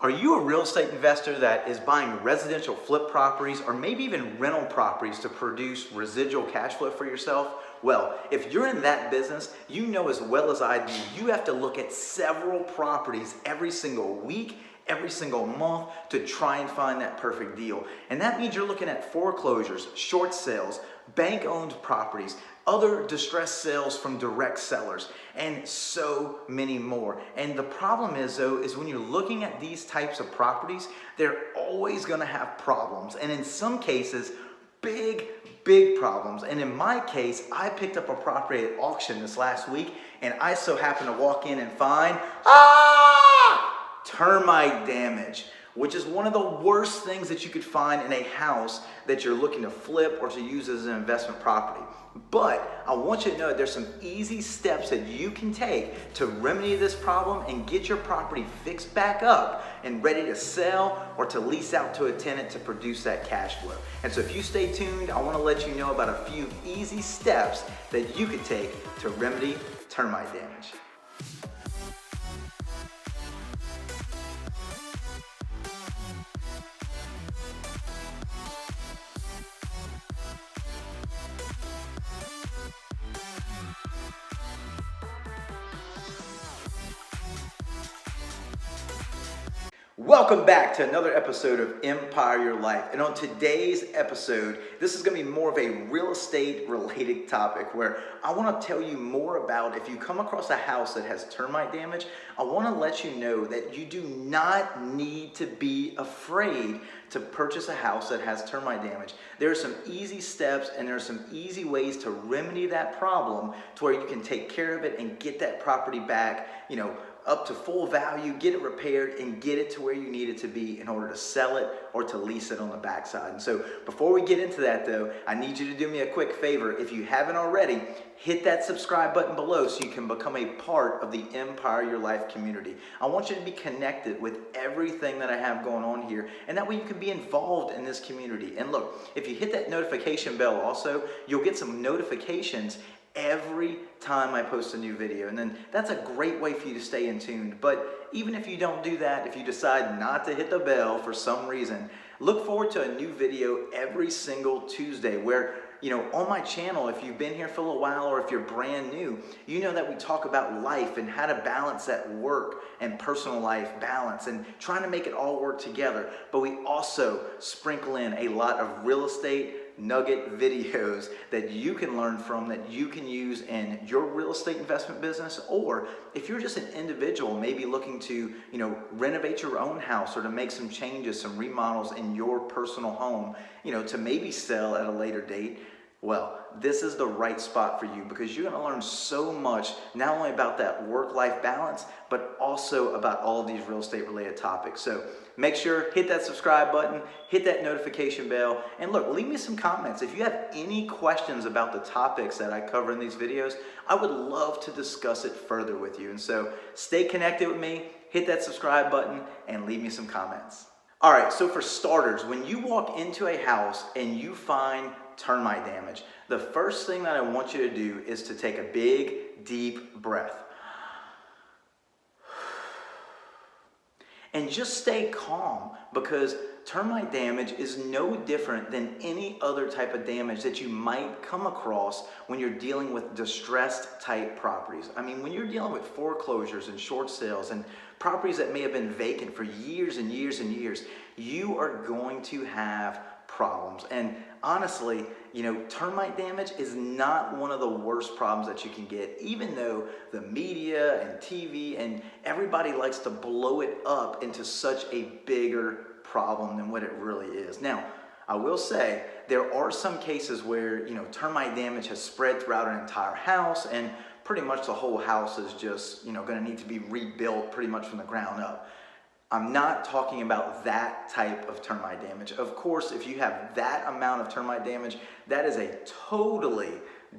Are you a real estate investor that is buying residential flip properties or maybe even rental properties to produce residual cash flow for yourself? Well, if you're in that business, you know as well as I do, you have to look at several properties every single week, every single month to try and find that perfect deal. And that means you're looking at foreclosures, short sales, bank-owned properties, other distressed sales from direct sellers, and so many more. And the problem is though, is when you're looking at these types of properties, they're always gonna have problems. And in some cases, big problems. And in my case, I picked up a property at auction this last week, and I so happened to walk in and find, termite damage, which is one of the worst things that you could find in a house that you're looking to flip or to use as an investment property. But I want you to know that there's some easy steps that you can take to remedy this problem and get your property fixed back up and ready to sell or to lease out to a tenant to produce that cash flow. And so if you stay tuned, I want to let you know about a few easy steps that you can take to remedy termite damage. Welcome back to another episode of Empire Your Life. And on today's episode, this is going to be more of a real estate related topic where I want to tell you more about if you come across a house that has termite damage, I want to let you know that you do not need to be afraid to purchase a house that has termite damage. There are some easy steps and there are some easy ways to remedy that problem to where you can take care of it and get that property back, up to full value, get it repaired, and get it to where you need it to be in order to sell it or to lease it on the backside. And so before we get into that though, I need you to do me a quick favor. If you haven't already, hit that subscribe button below so you can become a part of the Empire Your Life community. I want you to be connected with everything that I have going on here, and that way you can be involved in this community. And look, if you hit that notification bell also, you'll get some notifications every time I post a new video, and then that's a great way for you to stay in tune. But even if you don't do that, if you decide not to hit the bell for some reason, look forward to a new video every single Tuesday where, on my channel, if you've been here for a little while or if you're brand new, you know that we talk about life and how to balance that work and personal life balance and trying to make it all work together. But we also sprinkle in a lot of real estate nugget videos that you can learn from, that you can use in your real estate investment business, or if you're just an individual maybe looking to renovate your own house or to make some changes, some remodels in your personal home, to maybe sell at a later date. Well, this is the right spot for you because you're going to learn so much, not only about that work-life balance, but also about all of these real estate related topics. So make sure, hit that subscribe button, hit that notification bell, and look, leave me some comments. If you have any questions about the topics that I cover in these videos, I would love to discuss it further with you. And so stay connected with me, hit that subscribe button, and leave me some comments. All right, so for starters, when you walk into a house and you find termite damage, the first thing that I want you to do is to take a big, deep breath. And just stay calm, because termite damage is no different than any other type of damage that you might come across when you're dealing with distressed type properties. I mean, when you're dealing with foreclosures and short sales and properties that may have been vacant for years and years and years, you are going to have problems. And honestly, termite damage is not one of the worst problems that you can get, even though the media and TV and everybody likes to blow it up into such a bigger problem than what it really is. Now, I will say there are some cases where, termite damage has spread throughout an entire house and pretty much the whole house is just, going to need to be rebuilt pretty much from the ground up. I'm not talking about that type of termite damage. Of course, if you have that amount of termite damage, that is a totally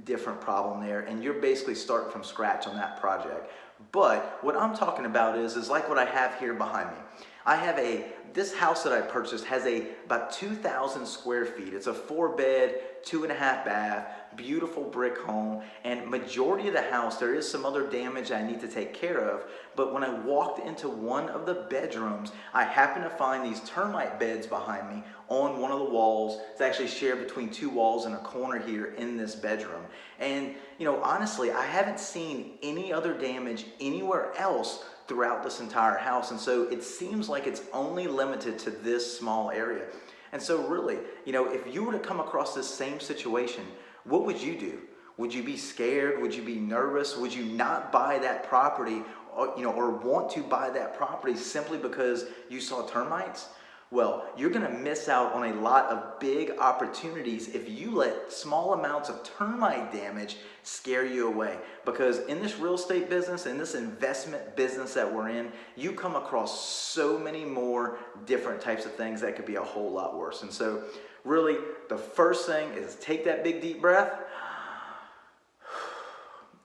different problem there, and you're basically starting from scratch on that project. But what I'm talking about is like what I have here behind me. I have a this house that I purchased has about 2,000 square feet. It's a 4-bed, 2.5 bath, beautiful brick home, and majority of the house, there is some other damage I need to take care of, but when I walked into one of the bedrooms, I happened to find these termite beds behind me on one of the walls. It's actually shared between 2 walls in a corner here in this bedroom. And honestly, I haven't seen any other damage anywhere else throughout this entire house, and so it seems like it's only limited to this small area. And so really, if you were to come across this same situation, what would you do? Would you be scared? Would you be nervous? Would you not buy that property, or want to buy that property simply because you saw termites? Well, you're going to miss out on a lot of big opportunities if you let small amounts of termite damage scare you away. Because in this real estate business, in this investment business that we're in, you come across so many more different types of things that could be a whole lot worse. And so really, the first thing is take that big deep breath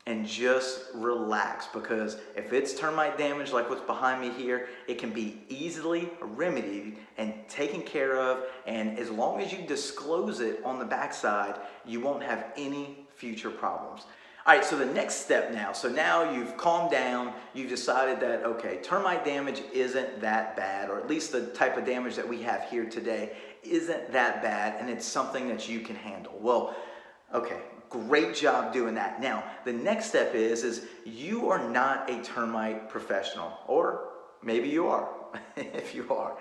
and just relax, because if it's termite damage like what's behind me here, it can be easily remedied and taken care of, and as long as you disclose it on the backside, you won't have any future problems. All right, so the next step now, so now you've calmed down, you've decided that, okay, termite damage isn't that bad, or at least the type of damage that we have here today isn't that bad, and it's something that you can handle. Well, okay, great job doing that. Now, the next step is you are not a termite professional, or maybe you are, if you are.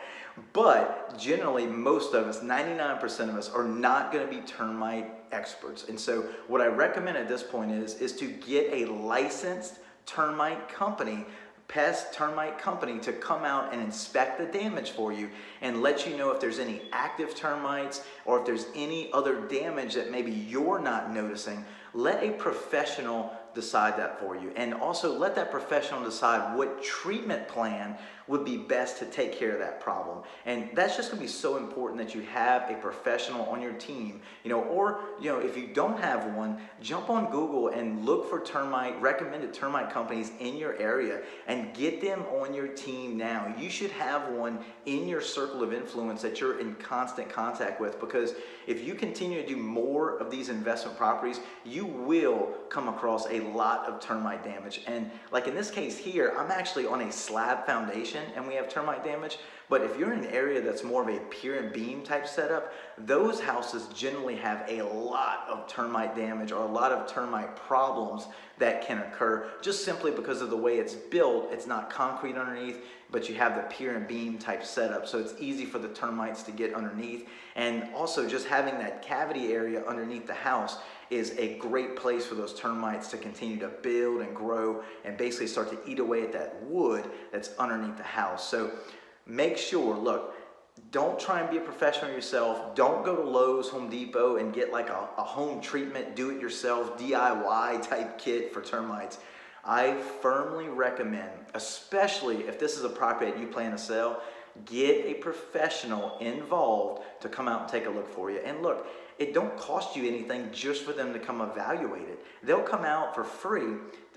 But generally, most of us, 99% of us, are not going to be termite experts. And so what I recommend at this point is to get a licensed termite company, pest termite company, to come out and inspect the damage for you and let you know if there's any active termites or if there's any other damage that maybe you're not noticing. Let a professional decide that for you, and also let that professional decide what treatment plan would be best to take care of that problem. And that's just going to be so important that you have a professional on your team, or if you don't have one, jump on Google and look for recommended termite companies in your area and get them on your team now. You should have one in your circle of influence that you're in constant contact with, because if you continue to do more of these investment properties, you will come across a lot of termite damage. And like in this case here, I'm actually on a slab foundation and we have termite damage. But if you're in an area that's more of a pier and beam type setup, those houses generally have a lot of termite damage or a lot of termite problems that can occur just simply because of the way it's built. It's not concrete underneath, but you have the pier and beam type setup, so it's easy for the termites to get underneath. And also just having that cavity area underneath the house is a great place for those termites to continue to build and grow and basically start to eat away at that wood that's underneath the house. So make sure, look, don't try and be a professional yourself. Don't go to Lowe's, Home Depot, and get like a home treatment, do-it-yourself, DIY type kit for termites. I firmly recommend, especially if this is a property that you plan to sell, get a professional involved to come out and take a look for you. And look, it don't cost you anything just for them to come evaluate it. They'll come out for free.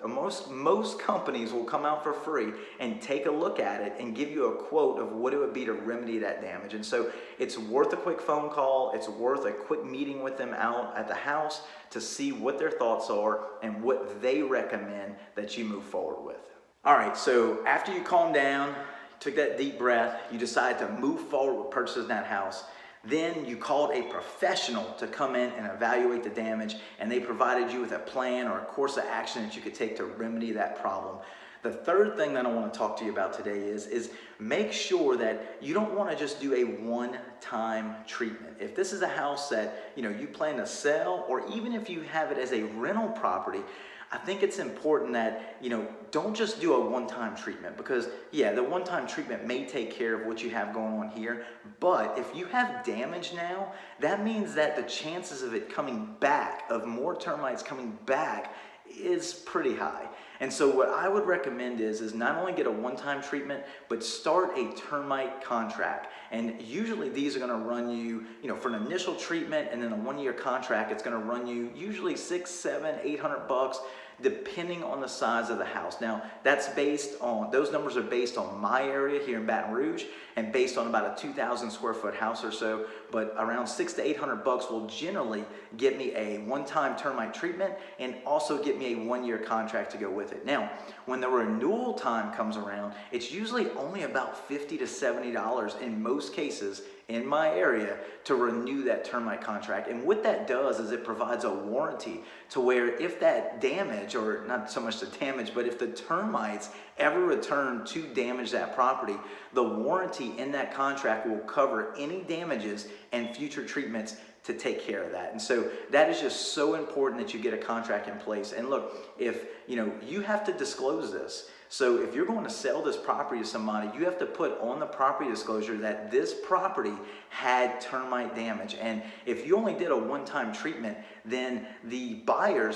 Most companies will come out for free and take a look at it and give you a quote of what it would be to remedy that damage. And so it's worth a quick phone call. It's worth a quick meeting with them out at the house to see what their thoughts are and what they recommend that you move forward with. All right, so after you calm down, took that deep breath, you decide to move forward with purchasing that house. Then you called a professional to come in and evaluate the damage, and they provided you with a plan or a course of action that you could take to remedy that problem. The third thing that I want to talk to you about today is make sure that you don't want to just do a one-time treatment. If this is a house that you plan to sell, or even if you have it as a rental property, I think it's important that, don't just do a one-time treatment, because yeah, the one-time treatment may take care of what you have going on here, but if you have damage now, that means that the chances of it coming back, of more termites coming back, is pretty high. And so what I would recommend is not only get a one-time treatment, but start a termite contract. And usually these are gonna run you, for an initial treatment and then a 1-year contract, it's gonna run you usually $600, $700, $800, depending on the size of the house. Now, those numbers are based on my area here in Baton Rouge and based on about a 2,000 square foot house or so, but around $600 to $800 will generally get me a one-time termite treatment and also get me a 1-year contract to go with it. Now, when the renewal time comes around, it's usually only about $50 to $70 in most cases in my area to renew that termite contract. And what that does is it provides a warranty to where if that damage, or not so much the damage, but if the termites ever return to damage that property, the warranty in that contract will cover any damages and future treatments to take care of that. And so that is just so important that you get a contract in place. And look, if you have to disclose this. So if you're going to sell this property to somebody, you have to put on the property disclosure that this property had termite damage. And if you only did a one-time treatment, then the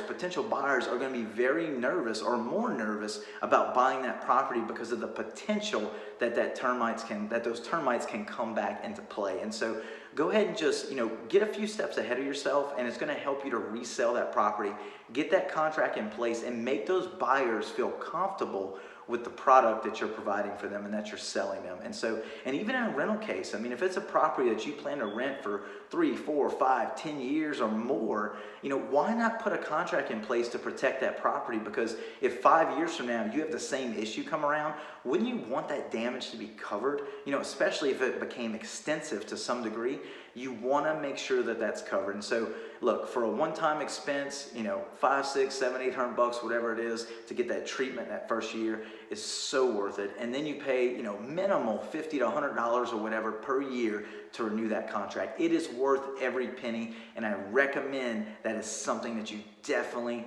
potential buyers are going to be very nervous or more nervous about buying that property because of the potential that those termites can come back into play. And so go ahead and just, get a few steps ahead of yourself, and it's going to help you to resell that property, get that contract in place, and make those buyers feel comfortable with the product that you're providing for them and that you're selling them. And even in a rental case, if it's a property that you plan to rent for 3, 4, 5, 10 years or more, why not put a contract in place to protect that property? Because if 5 years from now you have the same issue come around, wouldn't you want that damage to be covered? Especially if it became extensive to some degree, you want to make sure that that's covered. And so look, for a one-time expense, $500, $600, $700, $800, whatever it is, to get that treatment that first year is so worth it. And then you pay, minimal $50 to $100 or whatever per year to renew that contract. It is worth every penny, and I recommend that is something that you definitely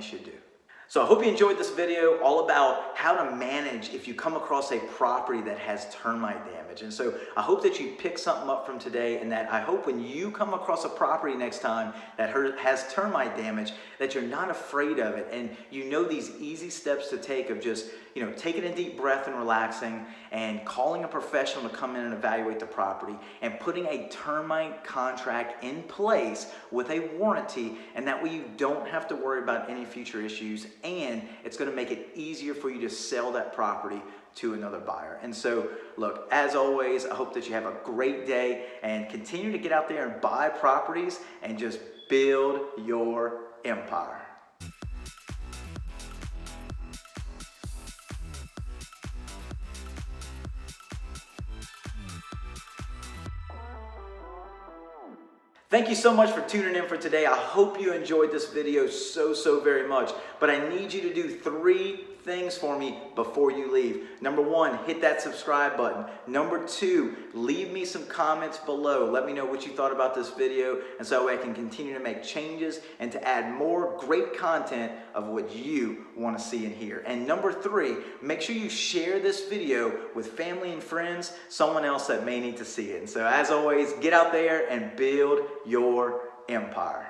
should do. So I hope you enjoyed this video all about how to manage if you come across a property that has termite damage. And so I hope that you pick something up from today, and that I hope when you come across a property next time that has termite damage, that you're not afraid of it, and these easy steps to take of just taking a deep breath and relaxing and calling a professional to come in and evaluate the property and putting a termite contract in place with a warranty, and that way you don't have to worry about any future issues, and it's going to make it easier for you to sell that property to another buyer. And so look, as always, I hope that you have a great day and continue to get out there and buy properties and just build your empire. Thank you so much for tuning in for today. I hope you enjoyed this video so very much, but I need you to do 3 things for me before you leave. Number 1, hit that subscribe button. Number 2, leave me some comments below. Let me know what you thought about this video, and so I can continue to make changes and to add more great content of what you want to see and hear. And number 3, make sure you share this video with family and friends, someone else that may need to see it. And so as always, get out there and build your empire.